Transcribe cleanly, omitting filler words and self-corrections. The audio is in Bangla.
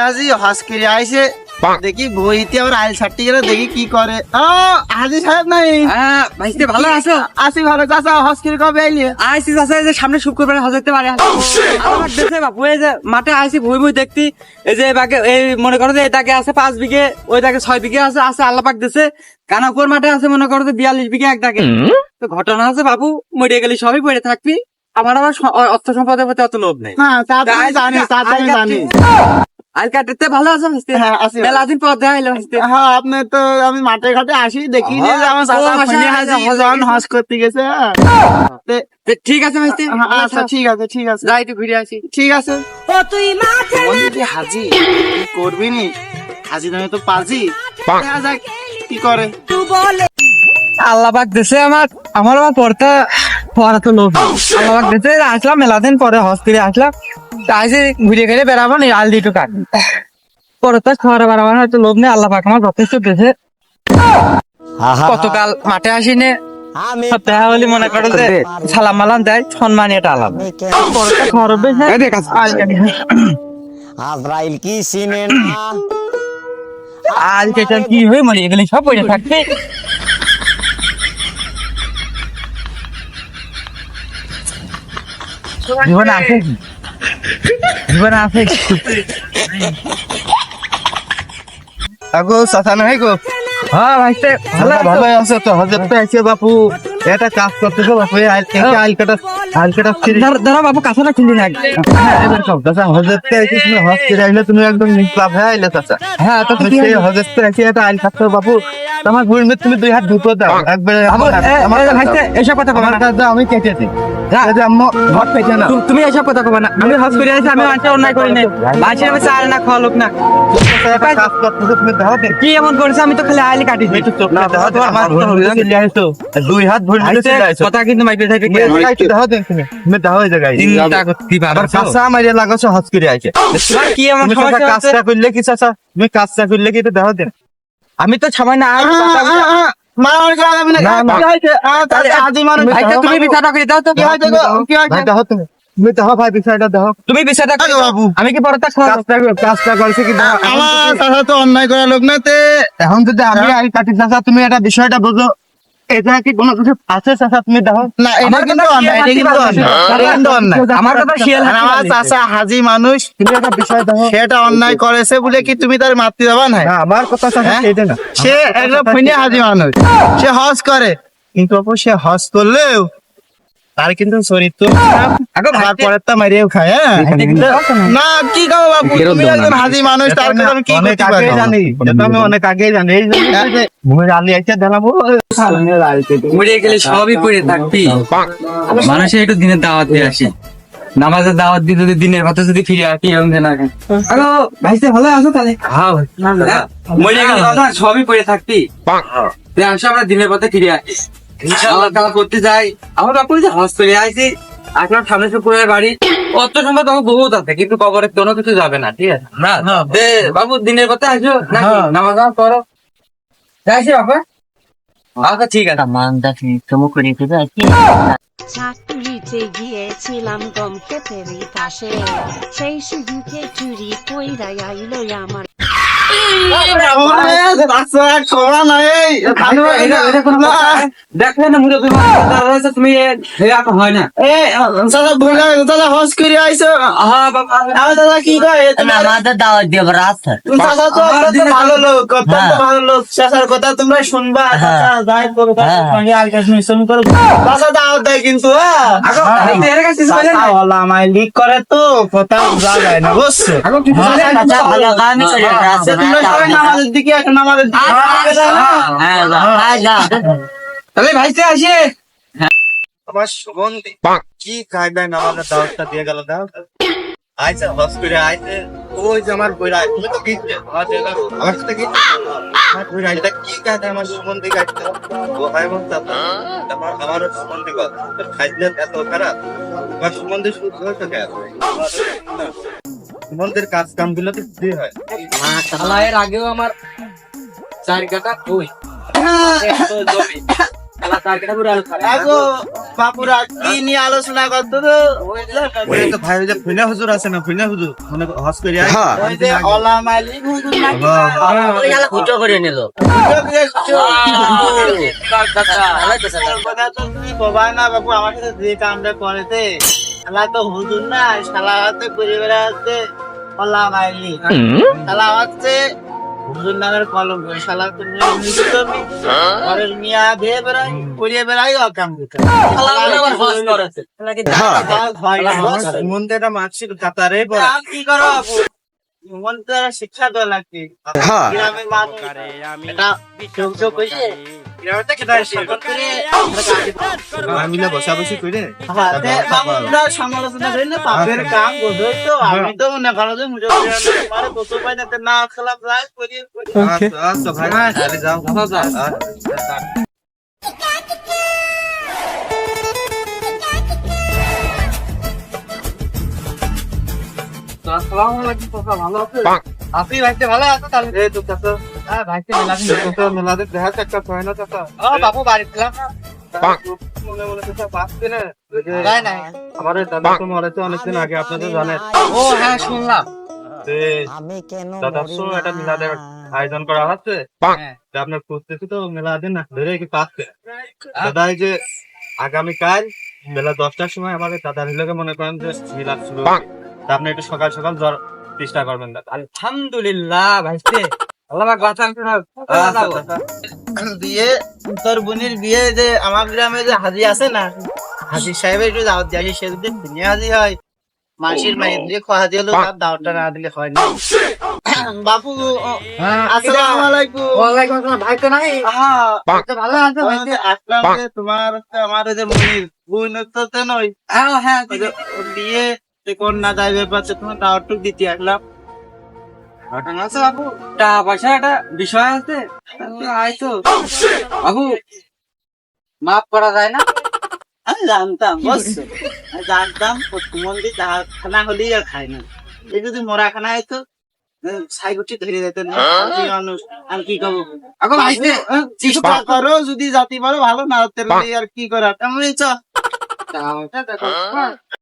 আজি হজ করে আইছে দেখি বইতে আবার আইল ছাড়তে গেলে দেখি কি করে। ও হাজি সাহেব নাই? হ্যাঁ ভাইস্তে ভালো আছো? আসি ভালো। চাচা হজ করে কবে আইলি? আইসি চাচা, এই যে সামনে শুক্রবারে হজ হতে পারে। আমার দেশে বাপু এই যে মাঠে আইসি ভুই ভুই দেখতি, এই যে বাকে এই মনে করো যে এটাকে আছে 5 বিঘে, ওইটাকে 6 বিঘে আছে আছে আল্লাহ পাক দিছে। কানাপুর মাঠে আছে মনে করো যে 42 বিঘে একটাকে। তো ঘটনা আছে বাবু, মরে গেলে সবই পড়ে থাকবি। আমার আবার অর্থ সম্পদের প্রতি অত লোভ নেই। হ্যাঁ তা তো আমি জানি, তা তো আমি জানি। আজ কাটতে ভালো আছো ভাইস্তে? হ্যাঁ আছি। মেলা দিন পর দেখা হইলো ভাইস্তে। হ্যাঁ আপনি তো আমি মাঠে ঘাটে আসি দেখি যে আমার ও, চাচা মাসে খুনি হাজি হজ যখন হজ করতে গেছে। তো ঠিক আছে ভাইস্তে, আচ্ছা ঠিক আছে ঠিক আছে যাই একটু ঘুরে আসি। ঠিক আছে। বন্ধু হাজি কি করবি নি? হাজি নামে তো পাজি। দেখা যাক কি করে। আল্লাহ পাক দেশে আমার আমার পড়তে পড়া তো লোভ নেই। আল্লাহ পাক দেশে আসলাম মেলা দিন পরে হজ করে আসলাম, আইসে ঘুরে ঘুরে বেড়াবো নি আল দিটু কাট পরে তো খাওয়ার বাড়াবার হয়তো লোভ নেই। আল্লাহ পাক আমার যথেষ্ট দেশে গতকাল মাঠে আসিনে দেখা হলে মনে করো যে সালাম মালাম দেয়, সম্মান এটা আলাদা। পরে তো খাওয়ার আজরাইল কি চিনে না? আল কেটা কি হয়ে মরে গেলে সব পড়ে থাকবে। জীবন আছে কি? জীবন আছে কি? আগো চাচা নাই গো? হ্যাঁ ভাইস্তে ভালো আছো? ভালো আছে তো? হজরত তো আইছে বাপু, এটা কাজ করতেছে বাপু। আইল কাটা ধরো বাবু কাছাটা খুলি না। এবার সব চাচা হজরত তো আইছে, তুমি হজ করে আইলে তুমি একদম নিষ্পাপ হয়ে আইলে চাচা। হ্যাঁ তো কি সেই হজরত তো আইছে, এটা আইল কাটতে বাপু। তোমার বুড়ি মেয়ে তুমি 2 হাত ধুতো দাও একবারে। আমার ভাইস্তে এসব কথা কবে আমার না। কাছে আমি কেটে দিই। যে আম্মু ঘর পেছে না। তুমি এসব কথা কবে না। আমি হজ করে আইছি, আমি মানুষের অন্যায় করি নাই। মানুষের আমি চাল না খাওয়া লোক না। কাজ করতেছে তুমি দাও দে। কি এমন করেছে? আমি তো খালি আইলে কাটিছি। একটু চোখ না দাও তো, আমার চলে আইছো 2 হাত ভরে চলে আইছো। কথা কিন্তু মাইপে থাকে কি দাও দেন তুমি দাও এই জায়গায়। চিন্তা করতে আবার পারছো? কাঁচা মারিয়া লাগাছো হজ করে আইছে। তোমার কি এমন তুমি সমস্যা আছে? কাজটা করলে কি চাচা? তুমি কাজটা করলে কি এটা দাও দেন। আমি তো সামান্য আর মারামারি করা যাবে না। কি হয়েছে? তাহলে আদি মানুষ। ভাইকে তুমি বিচারটা করে দাও তো। কি হয়েছে গো? কি হয়েছে? ভাই দাও তুমি দাও ভাই বিষয়টা দাও। তুমি বিচারটা করে দাও। বাবু আমি কি পরে তা খাওয়া কাজটা করছে কি দাও। আমার চাচা তো অন্যায় করা লোক না তে। এখন যদি আমি আই কাটি চাচা, তুমি এটা বিষয়টা বুঝো। এটা কি কোনো কিছু আছে চাচা? তুমি দাও না। এটা কিন্তু অন্যায়, এটা কিন্তু অন্যায়। আমার কথা শিয়াল আর আমার চাচা হাজি মানুষ, তুমি একটা বিষয় দাও। সেটা অন্যায় করেছে বলে কি তুমি তার মাতৃ দেবা না? আমার কথা চাচা সেটা না। সে একটা ফিনে হাজি মানুষ, সে হজ করে, কিন্তু আপু সে হজ করলেও তার কিন্তু চরিত্র তারপরে তা মারিয়েও খায়। হ্যাঁ না কি খাবো বাবু, তুমি একজন হাজি মানুষ, তার কথা আমি কি করতে পারি? জানি আমি অনেক আগেই জানি। এই যে ঘুমের আলি আইসা জানাবো মরে গেলে সবই পড়ে থাকবি। মানুষের একটু দিনের দাওয়াত দিয়ে আসি, নামাজের দাওয়াত দিয়ে যদি দিনের কথা যদি ফিরে আসি এরকম না। হ্যালো ভাইস্তে ভালো আছো? তাহলে হ্যাঁ মরে গেলে সবই পড়ে থাকবি। আসো আমরা দিনের পথে ফিরে আসি, আল্লাহ তাআলা করতে যাই। আমার বাপু যে হজ করে আইছি, আপনার সামনে শুক্রবার বাড়ি, অত সম্ভব আমার বহুত আছে, কিন্তু কবরে কোনো কিছু যাবে না। ঠিক আছে না? বাবু দিনের পথে আসো নাকি নামাজ করো। আসি বাবা। আচ্ছা ঠিক আছে। চাকরিতে গিয়েছিলাম গম ক্ষেতের পাশে, সেই সুযোগে চুরি কইরা আইলো আমার। দেখলেন তুমি হয় না হজ করে আইসো। দাদা কি কয় আমাদের দাওয়াত দিয়ে রাস্তা চাচা তো অত্যন্ত ভালো লোক, অত্যন্ত ভালো লোক। চাচার কথা তোমরা শুনবা। চাচা যাই করো, সঙ্গে আলকাশ মিশ্রণ করো। চাচা দাওয়াত দেয় কিন্তু আমায় লিক করে তো কথা যা যায় না, বুঝছো? ভালো গান করে রাস্তা তোমরা সবাই নামাজের দিকে এখন আমাদের তাহলে ভাইতে আসে। আমার সুগন্ধি কি কায়দায় নামাজের দাওয়াতটা দিয়ে গেল। দাও আইসা হজ করে আইসে, ওই যে আমার বইরা তুমি তো গিয়েছে আমার সাথে গিয়েছে আমার বইরা এটা কি কায়দায় আমার সুগন্ধি কাটতে ও ভাই বলতে আমারও সুগন্ধি কর খাইলে এত খারাপ। আমার সুগন্ধি শুদ্ধ হয়েছে কেন? সুগন্ধির কাজ কাম গুলো তো ফ্রি হয়। এর আগেও আমার 4 কাটা ওই জমি আগো বাপুরা কি নিয়ে আলোচনা করতো তো ভাই ওই যে ফুনা হুজুর আছে না, ফুনা হুজুর মানে হজ করে ওই যে অলা মালিক হুজুর নাকি ওই শালা ফুটো করে নিল কথা তো তুমি কবা না বাবু, আমার সাথে যে কামটা করেছে শালা তো হুজুর না, শালা হাতে করে বেড়াচ্ছে অলা মালিক, শালা হচ্ছে হুজুর নামের কলম, শালা তুমি ঘরের মিয়া দিয়ে বেড়াই করিয়ে বেড়াই অকাম দিতে মন্দিরটা মানসিক কাতারে কি করো আপু, মন্দির শিক্ষা দেওয়া লাগবে গ্রামের মানুষ এটা যোগ কইছে গ্রামে কেটে সরকার করে মিলে বসাবসি করে বাবুরা সমালোচনা করে না পাপের কাম বোঝো তো, আমি তো মনে করো যে মুজো মারে কত পাই না না খেলাম রাই করিয়ে আচ্ছা ভাই তাহলে যাও আপনি ভাইতে ভালো আছো তাহলে এই তো চাচা হ্যাঁ ভাইতে মেলাতে দেখা একটা হয় না চাচা বাবু বাড়ি ছিলাম মনে মনে চাচা পাচ্ছে না নাই নাই আমাদের দাদা তো মরেছে অনেকদিন আগে, আপনাদের জানেন। ও হ্যাঁ শুনলাম আমি কেন দাদার তো একটা মিলাদের আয়োজন করা হচ্ছে, আপনার খুঁজতেছি তো মেলাদিন না ধরে কি পাচ্ছে দাদা, এই যে আগামীকাল বেলা 10টার সময় আমাদের দাদার হিলোকে মনে করেন যে মিলাদ শুরু, আপনি একটু সকাল সকাল যাওয়ার চেষ্টা করবেন দাদা। আলহামদুলিল্লাহ ভাইস্তে আল্লাহ পাক বাঁচান দিয়ে তোর বোনের বিয়ে যে আমার গ্রামে যে হাজি আছে না, হাজি সাহেবের একটু দাওয়াত দিয়ে আসি, সে যদি দুনিয়া হাজি হয় মাসির মায়ের দিয়ে খোয়া দিলে তার দাওয়াতটা না দিলে হয় না। বাপু আসসালামু আলাইকুম। ওয়ালাইকুম আসসালাম। ভাই তো নাই ভালো আছে ভাইস্তে? আসলাম যে তোমার আমার ওই যে মনির বোন তো নই, হ্যাঁ ওই যে ওর বিয়ে কন্যা দায় ব্যাপার তোমার দাওয়াতটুক দিতে আসলাম। ঘটনা আছে বাবু, টাকা পয়সা একটা বিষয় আছে আইতো বাবু, মাফ করা যায় না? আমি জানতাম বুঝছো, আমি জানতাম মন্দির খানা হলেই আর খায় না, এই যদি মরা খানা হয়তো সাইগুটি ধরে যেতেন না মানুষ। আমি কি করবো আগো ভাইস্তে চেষ্টা করো, যদি জাতি পারো ভালো, না হতে আর কি করার। আমি চ